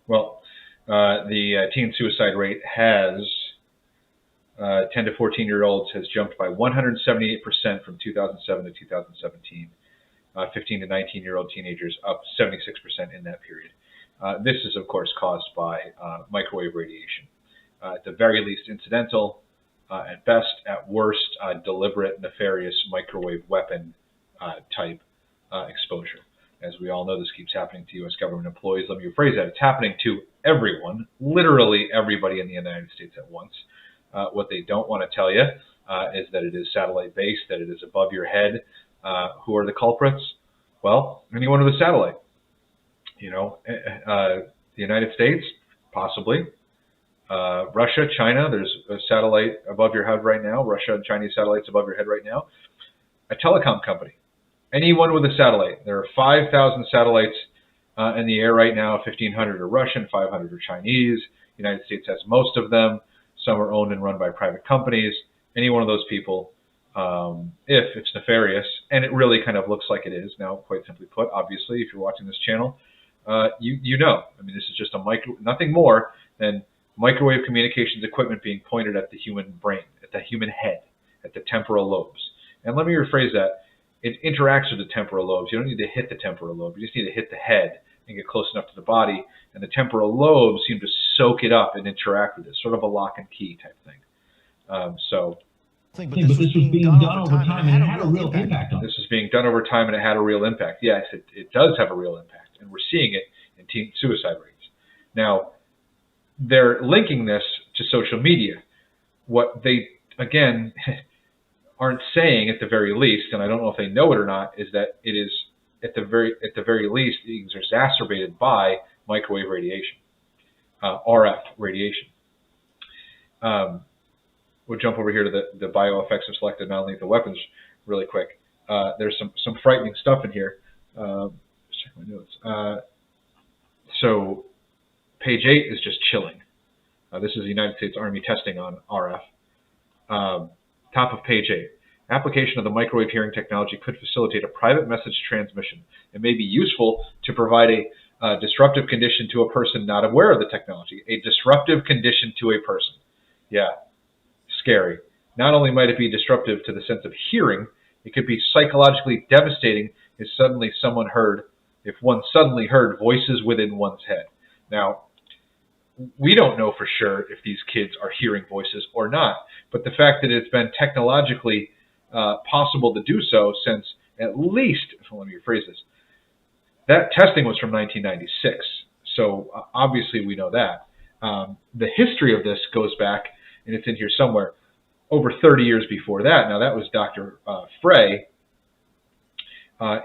Well, the teen suicide rate has 10 to 14-year-olds has jumped by 178% from 2007 to 2017. 15 to 19-year-old teenagers up 76% in that period. This is, of course, caused by microwave radiation. At the very least, incidental, at best, at worst, deliberate, nefarious microwave weapon type exposure. As we all know, this keeps happening to U.S. government employees. Let me rephrase that. It's happening to everyone, literally everybody in the United States at once. What they don't want to tell you is that it is satellite-based, that it is above your head. Who are the culprits? Well, anyone with a satellite. The United States, possibly. Russia, China, there's a satellite above your head right now. Russia and Chinese satellites above your head right now. A telecom company. Anyone with a satellite. There are 5,000 satellites in the air right now. 1,500 are Russian, 500 are Chinese. The United States has most of them. Some are owned and run by private companies. Any one of those people, if it's nefarious, and it really kind of looks like it is now, quite simply put, obviously, if you're watching this channel, you know. I mean, this is just nothing more than microwave communications equipment being pointed at the human brain, at the human head, at the temporal lobes. And let me rephrase that. It interacts with the temporal lobes. You don't need to hit the temporal lobe. You just need to hit the head and get close enough to the body. And the temporal lobes seem to soak it up and interact with it, sort of a lock and key type thing. But this was being done over time and it had a real impact on it. This is being done over time and it had a real impact. Yes, it does have a real impact. And we're seeing it in teen suicide rates. Now, they're linking this to social media. What they, again, aren't saying at the very least, and I don't know if they know it or not, is that it is at the very least being exacerbated by microwave radiation, RF radiation. We'll jump over here to the bioeffects of selected non-lethal weapons really quick. There's some frightening stuff in here. Just check my notes. So page 8 is just chilling. This is the United States Army testing on RF. Top of page 8. Application of the microwave hearing technology could facilitate a private message transmission. It may be useful to provide a disruptive condition to a person not aware of the technology. A disruptive condition to a person. Yeah, scary. Not only might it be disruptive to the sense of hearing, it could be psychologically devastating if one suddenly heard voices within one's head. Now, we don't know for sure if these kids are hearing voices or not, but the fact that it's been technologically possible to do so since at least, let me rephrase this, that testing was from 1996, so obviously we know that. The history of this goes back, and it's in here somewhere, over 30 years before that. Now that was Dr. Frey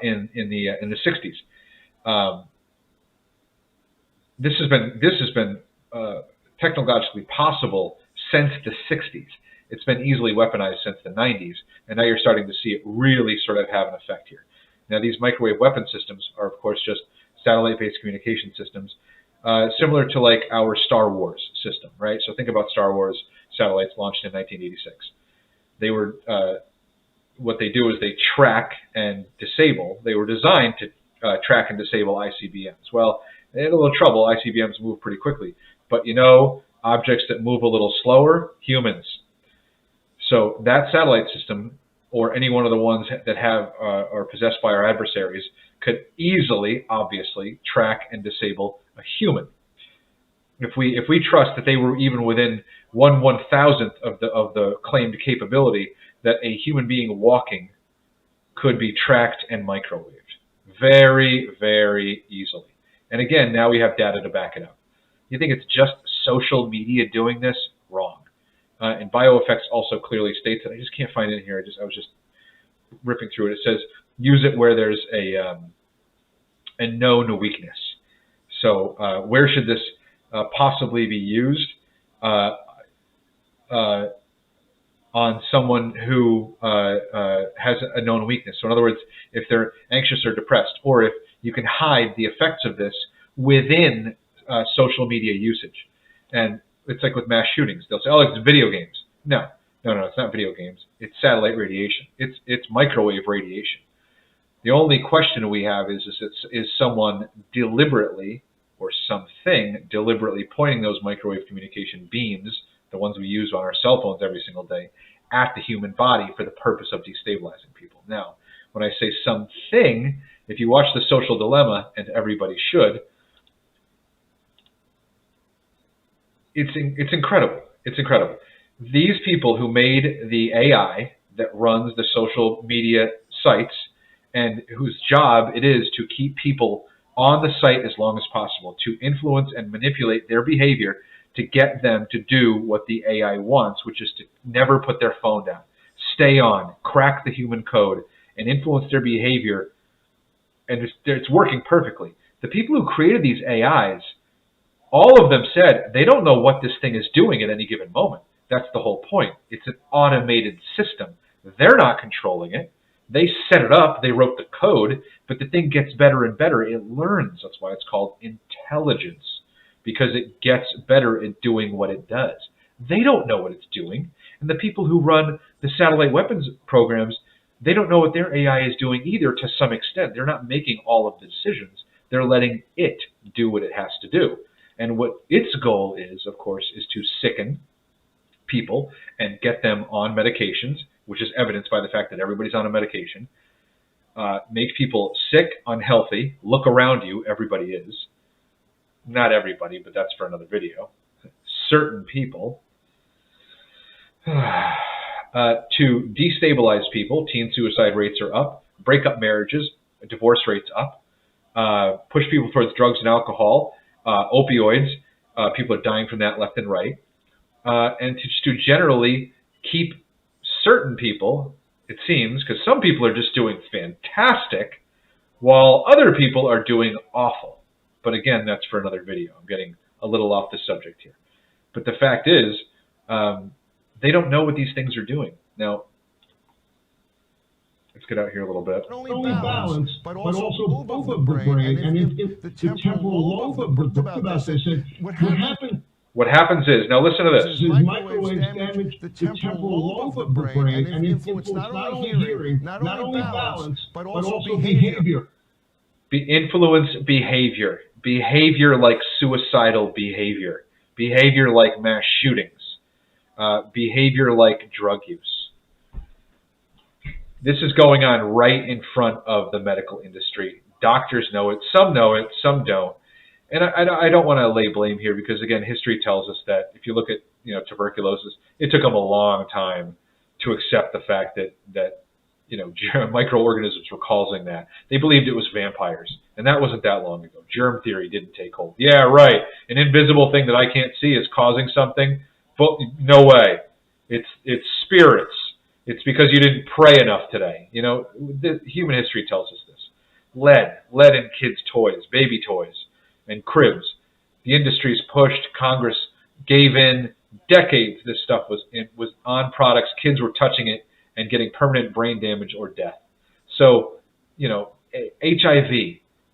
in the 60s. This has been technologically possible since the 60s. It's been easily weaponized since the 90s, and now you're starting to see it really sort of have an effect here. Now, these microwave weapon systems are, of course, just satellite-based communication systems, similar to like our Star Wars system, right? So think about Star Wars satellites launched in 1986. They were, what they do is they track and disable. They were designed to track and disable ICBMs. Well, they had a little trouble. ICBMs move pretty quickly. But you know, objects that move a little slower, humans. So that satellite system, or any one of the ones that have are possessed by our adversaries, could easily, obviously, track and disable a human. If we trust that they were even within 1/1000th of the claimed capability, that a human being walking could be tracked and microwaved very, very easily. And again, now we have data to back it up. You think it's just social media doing this? Wrong. And bioeffects also clearly states it. I just can't find it in here. I was just ripping through it. It says use it where there's a known weakness. So where should this possibly be used? On someone who has a known weakness. So in other words, if they're anxious or depressed, or if you can hide the effects of this within social media usage. And it's like with mass shootings. They'll say, oh, it's video games. No, it's not video games. It's satellite radiation. It's microwave radiation. The only question we have is someone deliberately or something deliberately pointing those microwave communication beams, the ones we use on our cell phones every single day, at the human body for the purpose of destabilizing people. Now, when I say something, if you watch The Social Dilemma, and everybody should, it's incredible. It's incredible. These people who made the AI that runs the social media sites and whose job it is to keep people on the site as long as possible, to influence and manipulate their behavior to get them to do what the AI wants, which is to never put their phone down, stay on, crack the human code, and influence their behavior. And it's working perfectly. The people who created these AIs, all of them said they don't know what this thing is doing at any given moment. That's the whole point. It's an automated system. They're not controlling it. They set it up, they wrote the code, but the thing gets better and better. It learns. That's why it's called intelligence, because it gets better at doing what it does. They don't know what it's doing. And the people who run the satellite weapons programs, they don't know what their AI is doing either to some extent. They're not making all of the decisions. They're letting it do what it has to do. And what its goal is, of course, is to sicken people and get them on medications, which is evidenced by the fact that everybody's on a medication, make people sick, unhealthy. Look around you, everybody is. Not everybody, but that's for another video. Certain people. To destabilize people, teen suicide rates are up, breakup marriages, divorce rates up, push people towards drugs and alcohol, opioids, people are dying from that left and right, and to generally keep certain people, it seems, because some people are just doing fantastic, while other people are doing awful. But again, that's for another video. I'm getting a little off the subject here. But the fact is, they don't know what these things are doing. Now, let's get out here a little bit. Not only balance, but also both of the brain and the temporal lobe of the brain. About this. What happens is, now listen to this. Microwaves damage the temporal lobe of the brain and influence not only hearing, not only balance, but also behavior. Influence behavior. Behavior like suicidal behavior. Behavior like mass shootings. Behavior like drug use. This is going on right in front of the medical industry. Doctors know it, some don't. And I don't want to lay blame here because, again, history tells us that if you look at tuberculosis, it took them a long time to accept the fact that microorganisms were causing that. They believed it was vampires, and that wasn't that long ago. Germ theory didn't take hold. Yeah, right. An invisible thing that I can't see is causing something. But no way. It's spirits. It's because you didn't pray enough today. Human history tells us this. Lead in kids' toys, baby toys, and cribs. The industries pushed. Congress gave in. Decades this stuff was on products. Kids were touching it and getting permanent brain damage or death. So, HIV.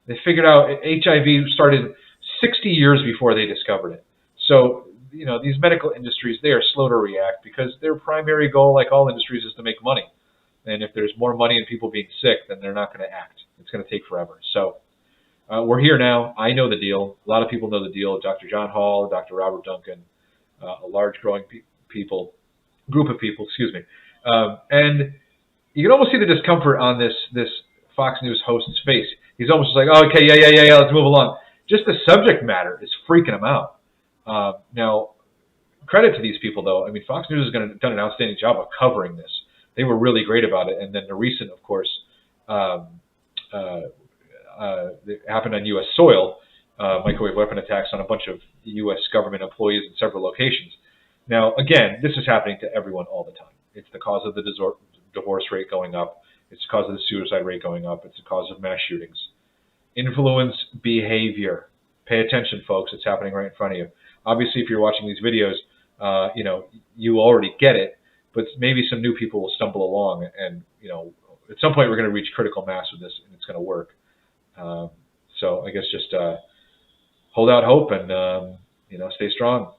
They figured out HIV started 60 years before they discovered it. So, these medical industries, they are slow to react because their primary goal, like all industries, is to make money. And if there's more money and people being sick, then they're not going to act. It's going to take forever. So we're here now. I know the deal. A lot of people know the deal. Dr. John Hall, Dr. Robert Duncan, a large growing group of people, and you can almost see the discomfort on this Fox News host's face. He's almost like, oh, okay, yeah, let's move along. Just the subject matter is freaking him out. Now, credit to these people, though. I mean, Fox News has done an outstanding job of covering this. They were really great about it. And then the recent, of course, that happened on U.S. soil, microwave weapon attacks on a bunch of U.S. government employees in several locations. Now, again, this is happening to everyone all the time. It's the cause of the divorce rate going up. It's the cause of the suicide rate going up. It's the cause of mass shootings. Influence behavior. Pay attention, folks. It's happening right in front of you. Obviously, if you're watching these videos, you already get it, but maybe some new people will stumble along, and at some point we're going to reach critical mass with this, and it's going to work. So I guess just hold out hope and stay strong.